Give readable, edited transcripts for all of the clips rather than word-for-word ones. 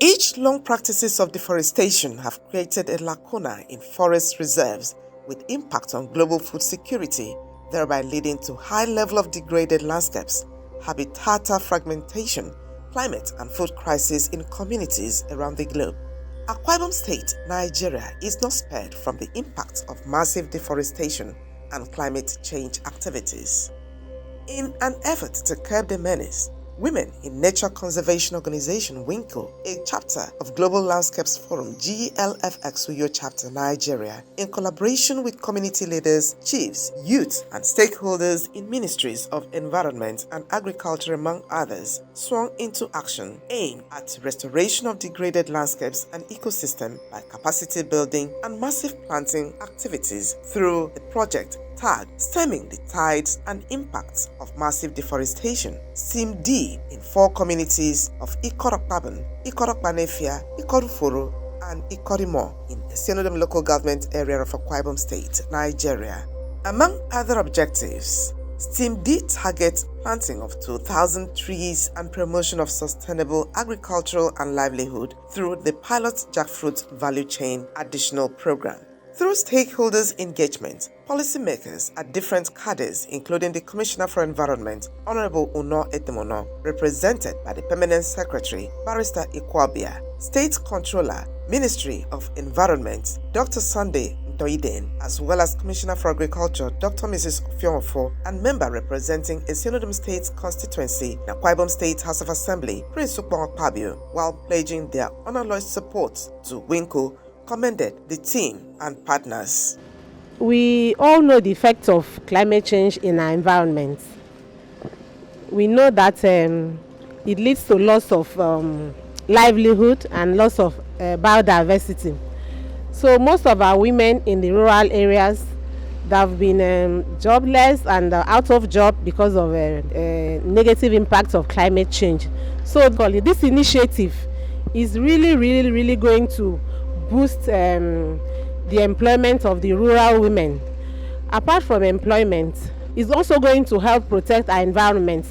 Age-long practices of deforestation have created a lacuna in forest reserves with impact on global food security, thereby leading to high level of degraded landscapes, habitat fragmentation, climate and food crisis in communities around the globe. Akwa Ibom State, Nigeria is not spared from the impact of massive deforestation and climate change activities. In an effort to curb the menace, Women in Nature Conservation Organization WINCO, a chapter of Global Landscapes Forum GLFx Uyo chapter Nigeria, in collaboration with community leaders, chiefs, youth, and stakeholders in ministries of environment and agriculture among others, swung into action aimed at restoration of degraded landscapes and ecosystem by capacity building and massive planting activities through the project tag Stemming the Tides and Impacts of Massive Deforestation, STEAM D, in 4 communities of Ikorokpaban, Ikorokpanefia, Ikoruforo, and Ikorimo in the Senodom local government area of Akwa Ibom State, Nigeria. Among other objectives, STEAM D targets planting of 2,000 trees and promotion of sustainable agricultural and livelihood through the pilot jackfruit value chain additional program. Through stakeholders' engagement, policymakers at different cadres, including the Commissioner for Environment, Honorable Uno Etemono, represented by the Permanent Secretary, Barrister Ikwabia, State Controller, Ministry of Environment, Dr. Sunday Ntoiden, as well as Commissioner for Agriculture, Dr. Mrs. Ofiomofo, and member representing a Senodom State constituency in Akwa Ibom State House of Assembly, Prince Ukpong Akpabio, while pledging their unalloyed support to WINCO, commended the team and partners. We all know the effects of climate change in our environment. We know that it leads to loss of livelihood and loss of biodiversity. So most of our women in the rural areas that have been jobless and out of job because of negative impacts of climate change. So this initiative is really going to boost the employment of the rural women. Apart from employment, it's also going to help protect our environment.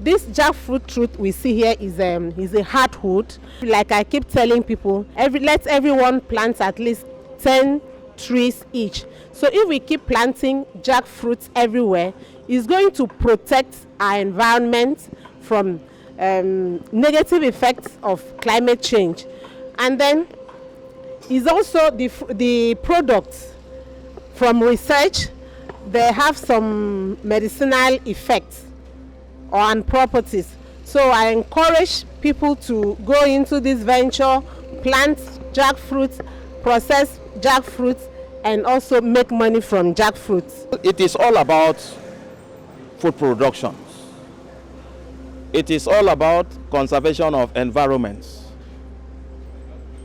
This jackfruit tree we see here is a hardwood. Like I keep telling people, let everyone plant at least 10 trees each. So if we keep planting jackfruits everywhere, it's going to protect our environment from negative effects of climate change. And then is also the products from research. They have some medicinal effects and properties. So I encourage people to go into this venture, plant jackfruits, process jackfruits, and also make money from jackfruits. It is all about food production. It is all about conservation of environments.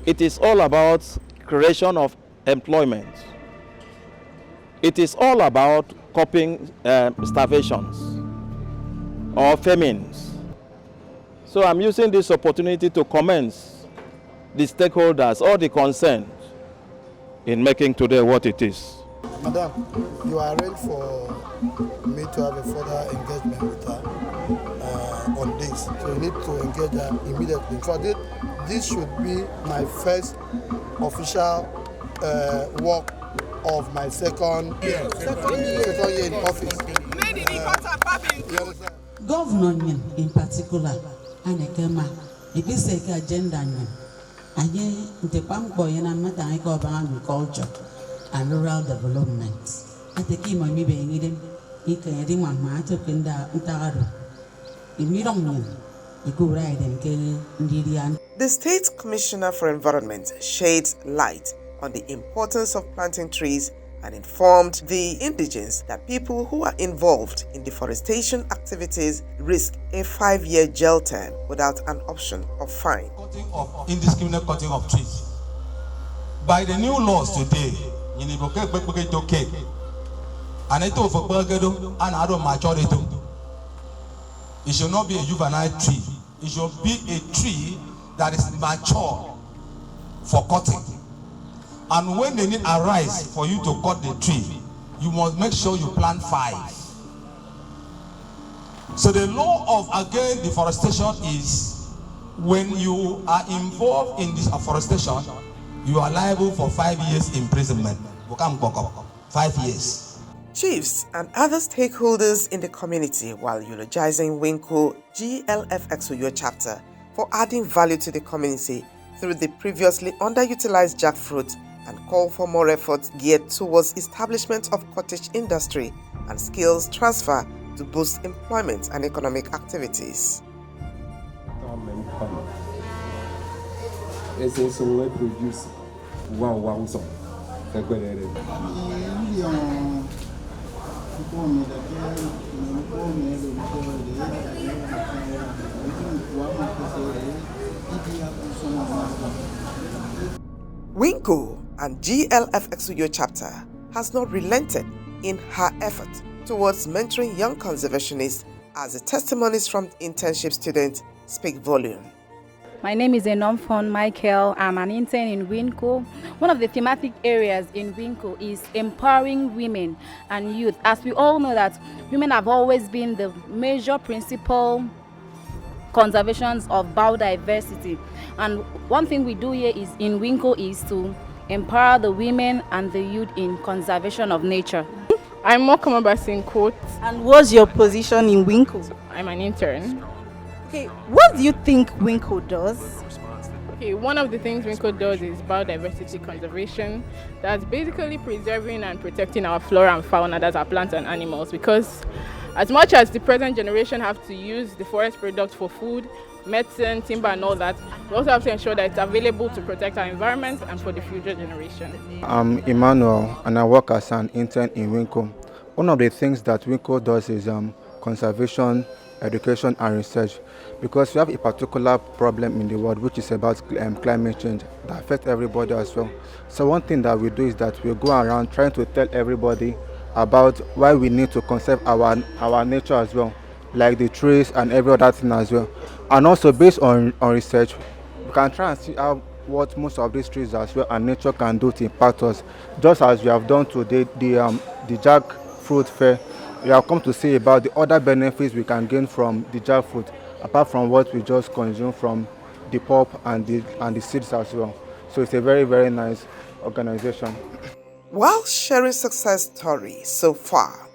It is all about creation of employment. It is all about coping starvations or famines. So I'm using this opportunity to commend the stakeholders, all the concerned, in making today what it is. Madam, you arranged for me to have a further engagement with her on this. So you need to engage her immediately. For this should be my first official work of my second year in office. Governor in particular, Anekema, if you say agenda, and the Pampo and agriculture and rural development. I think he might be being he can do one matter in the Utaro. If you don't know, you could ride and kill. The State Commissioner for Environment sheds light on the importance of planting trees and informed the indigents that people who are involved in deforestation activities risk a 5-year jail term without an option of fine. Indiscriminate cutting of trees. By the new laws today, and it should not be a juvenile tree. It should be a tree that is mature for cutting. And when the need arise for you to cut the tree, you must make sure you plant 5. So the law of against deforestation is When you are involved in this afforestation, you are liable for 5 years imprisonment. 5 years. Chiefs and other stakeholders in the community, while eulogizing WINCO GLFx Uyo chapter for adding value to the community through the previously underutilized jackfruit, and call for more efforts geared towards establishment of cottage industry and skills transfer to boost employment and economic activities. WINCO and GLFx Uyo chapter has not relented in her effort towards mentoring young conservationists, as the testimonies from internship students speak volume. My name is Enomfon Michael. I'm an intern in WINCO. One of the thematic areas in WINCO is empowering women and youth. As we all know that women have always been the major principal conservations of biodiversity. And one thing we do here is in WINCO is to empower the women and the youth in conservation of nature. I'm Mokama Basinkot. And what's your position in WINCO? I'm an intern. Okay, what do you think WINCO does? Okay, one of the things WINCO does is biodiversity conservation. That's basically preserving and protecting our flora and fauna, that's our plants and animals, because as much as the present generation have to use the forest products for food, medicine, timber and all that, we also have to ensure that it's available to protect our environment and for the future generation. I'm Emmanuel and I work as an intern in WINCO. One of the things that WINCO does is conservation, education and research, because we have a particular problem in the world which is about climate change that affects everybody as well. So one thing that we do is that we go around trying to tell everybody about why we need to conserve our nature as well, like the trees and every other thing as well. And also based on research, we can try and see what most of these trees as well and nature can do to impact us, just as we have done today the jackfruit fair. We have come to see about the other benefits we can gain from the jackfruit, apart from what we just consume from the pulp and the seeds as well. So it's a very, very nice organization. While sharing success stories so far,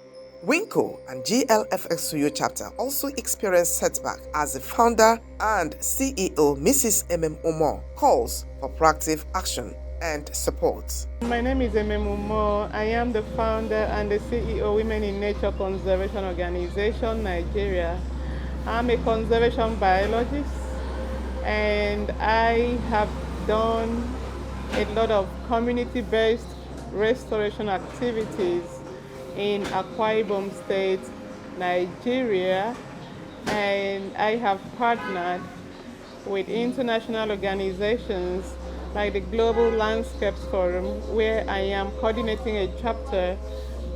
WINCO and GLFx Uyo chapter also experienced setback as the founder and CEO, Mrs. Omo, calls for proactive action and support. My name is Omo. I am the founder and the CEO Women in Nature Conservation Organization, Nigeria. I'm a conservation biologist and I have done a lot of community-based restoration activities in Akwa Ibom State, Nigeria, and I have partnered with international organizations like the Global Landscapes Forum, where I am coordinating a chapter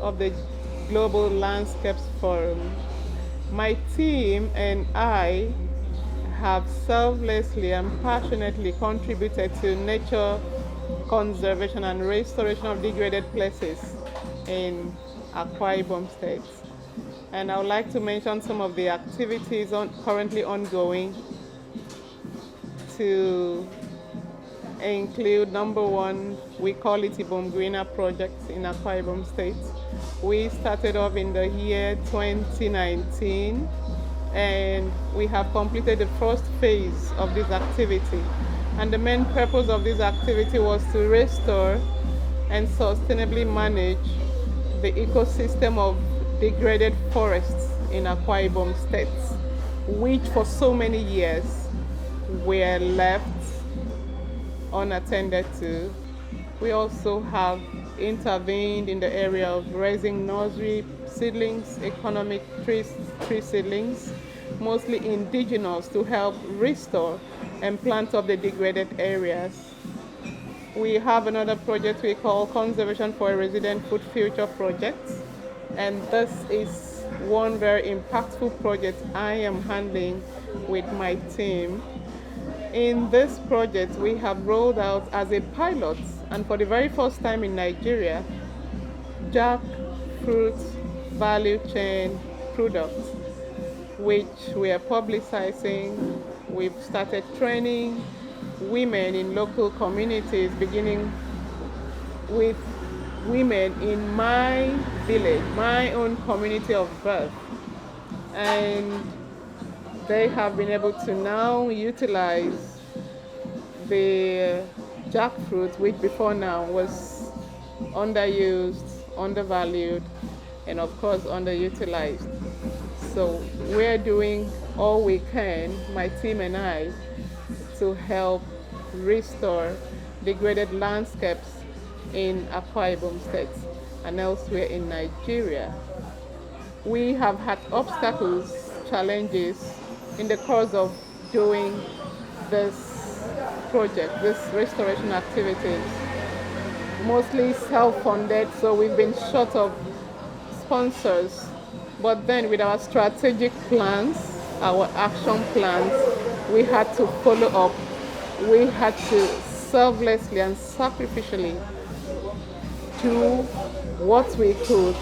of the Global Landscapes Forum. My team and I have selflessly and passionately contributed to nature conservation and restoration of degraded places in Akwa Ibom State. And I would like to mention some of the activities currently ongoing, to include number one, we call it Ibom Greener Project in Akwa Ibom State. We started off in the year 2019 and we have completed the first phase of this activity. And the main purpose of this activity was to restore and sustainably manage the ecosystem of degraded forests in Akwa Ibom State, which for so many years were left unattended to. We also have intervened in the area of raising nursery seedlings, economic tree seedlings, mostly indigenous, to help restore and plant up the degraded areas. We have another project we call Conservation for a Resilient Food Future project, and this is one very impactful project I am handling with my team. In this project, we have rolled out as a pilot, and for the very first time in Nigeria, jackfruit value chain products, which we are publicizing we've started training women in local communities, beginning with women in my village, my own community of birth. And they have been able to now utilize the jackfruit, which before now was underused, undervalued, and of course underutilized. So we're doing all we can, my team and I, to help restore degraded landscapes in Akwa Ibom State and elsewhere in Nigeria. We have had obstacles, challenges in the course of doing this project, this restoration activities. Mostly self-funded, so we've been short of sponsors. But then with our strategic plans, our action plans, we had to follow up. We had to selflessly and sacrificially do what we could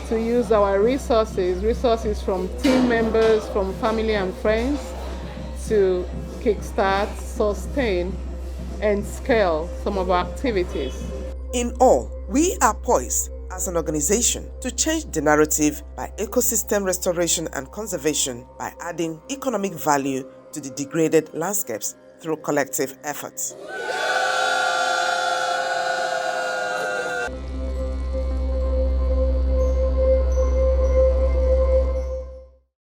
to use our resources from team members, from family and friends, to kickstart, sustain, and scale some of our activities. In all, we are poised as an organization to change the narrative by ecosystem restoration and conservation by adding economic value to the degraded landscapes through collective efforts.